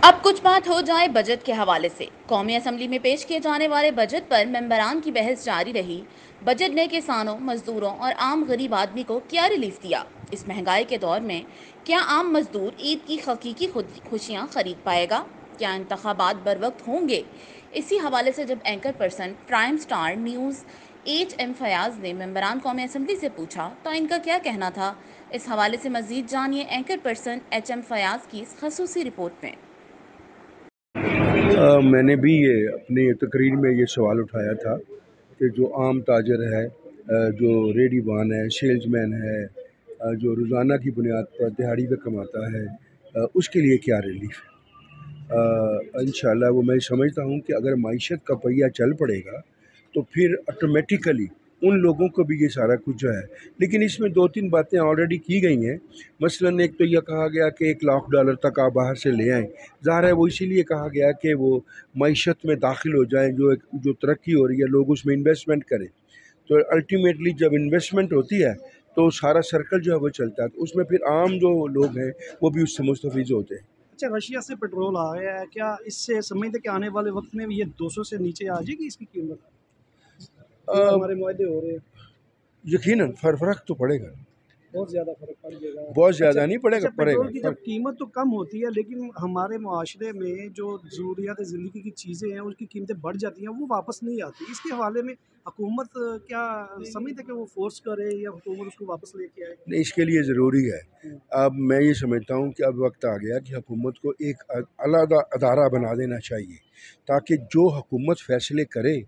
अब कुछ बात हो जाए बजट के हवाले से। कौमी असम्बली में पेश किए जाने वाले बजट पर मेंबरान की बहस जारी रही। बजट ने किसानों, मजदूरों और आम गरीब आदमी को क्या रिलीफ दिया? इस महंगाई के दौर में क्या आम मजदूर ईद की हकीकी खुशियाँ खरीद पाएगा? क्या इंतखाबात बर वक्त होंगे? इसी हवाले से जब anchor person prime star news HM Fayaz ने मेंबरान कौमी असम्बली से पूछा तो इनका क्या कहना था, इस हवाले से मजीद जानिए एंकर पर्सन HM फयाज की इस खसूसी रिपोर्ट में। मैंने भी ये अपनी तकरीर में ये सवाल उठाया था कि जो आम ताजर है, जो रेडीवान है, सेल्समैन है, जो रोज़ाना की बुनियाद पर दिहाड़ी पे कमाता है, उसके लिए क्या रिलीफ है। इंशाल्लाह वो मैं समझता हूँ कि अगर माइशत का पहिया चल पड़ेगा तो फिर ऑटोमेटिकली उन लोगों को भी ये सारा कुछ जो है, लेकिन इसमें 2-3 बातें ऑलरेडी की गई हैं। मसलन एक तो यह कहा गया कि $1 लाख तक आप बाहर से ले आएँ। ज़ाहिर है वो इसीलिए कहा गया कि वो मईशत में दाखिल हो जाएँ, जो तरक्की हो रही है लोग उसमें इन्वेस्टमेंट करें। तो अल्टीमेटली जब इन्वेस्टमेंट होती है तो सारा सर्कल जो है वो चलता है, तो उसमें फिर आम जो लोग हैं वो भी उससे मुस्तफ़ीज़ होते हैं। अच्छा, रशिया से पेट्रोल आ गया है, क्या इससे समझते कि आने वाले वक्त में ये 200 से नीचे आ जाएगी इसकी कीमत? जो हमारे मुआहदे हो रहे हैं, यकीनन फ़र्क तो पड़ेगा, बहुत ज़्यादा फ़र्क पड़ जाएगा। बहुत अच्छा ज़्यादा नहीं पड़ेगा, अच्छा, पड़ेगा पेट्रोल की जब फ़र्क। कीमत तो कम होती है, लेकिन हमारे मुआशरे में जो ज़रूरियात ज़िंदगी की चीज़ें हैं, उसकी कीमतें बढ़ जाती हैं, वो वापस नहीं आती। इसके हवाले में हुकूमत क्या समझते कि वो फ़ोर्स करे या हुकूमत उसको वापस लेके आए? नहीं, इसके लिए ज़रूरी है। हुँ। अब मैं ये समझता हूँ कि अब वक्त आ गया कि हुकूमत को एक अलग अदारा बना देना चाहिए, ताकि जो हुकूमत फ़ैसले करे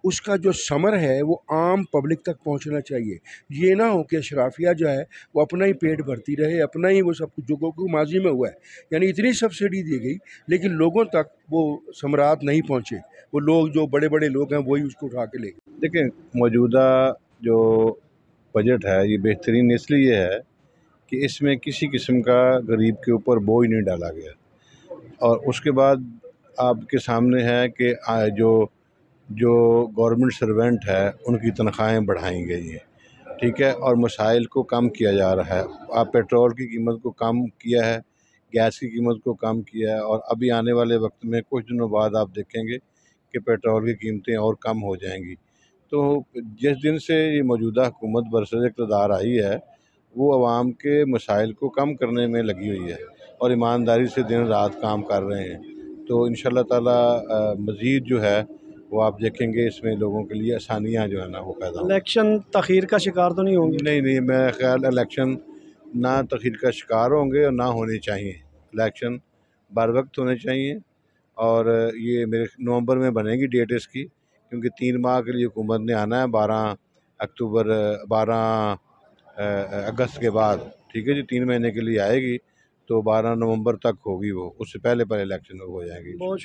उसका जो समर है वो आम पब्लिक तक पहुँचना चाहिए। ये ना हो कि अशराफिया जो है वो अपना ही पेट भरती रहे, अपना ही वो सब कुछ जो माजी में हुआ है। यानी इतनी सब्सिडी दी गई लेकिन लोगों तक वो समरात नहीं पहुँचे। वो लोग जो बड़े बड़े लोग हैं वही उसको उठा के ले गए। देखें, मौजूदा जो बजट है ये बेहतरीन इसलिए है कि इसमें किसी किस्म का गरीब के ऊपर बोझ नहीं डाला गया। और उसके बाद आपके सामने है कि जो जो गवर्नमेंट सर्वेंट है उनकी तनख्वाहें बढ़ाई गई हैं, ठीक है, और मसाइल को कम किया जा रहा है। आप पेट्रोल की कीमत को कम किया है, गैस की कीमत को कम किया है, और अभी आने वाले वक्त में कुछ दिनों बाद आप देखेंगे कि पेट्रोल की कीमतें और कम हो जाएंगी। तो जिस दिन से ये मौजूदा हुकूमत बरसर इक़्तिदार आई है वो आवाम के मसाइल को कम करने में लगी हुई है और ईमानदारी से दिन रात काम कर रहे हैं। तो इंशाअल्लाह ताला मज़ीद जो है वो आप देखेंगे इसमें लोगों के लिए आसानियाँ जो है ना वो पैदा होंगी। इलेक्शन तख़ीर का शिकार तो नहीं होंगे? नहीं नहीं, मेरा ख्याल इलेक्शन ना तख़ीर का शिकार होंगे और ना होने चाहिए। इलेक्शन बर वक्त होने चाहिए और ये मेरे नवंबर में बनेगी डेट इसकी, क्योंकि 3 माह के लिए हुकूमत ने आना है, 12 अगस्त के बाद, ठीक है जी, 3 महीने के लिए आएगी। तो 12 नवंबर तक होगी वो, उससे पहले इलेक्शन हो जाएगी। बहुत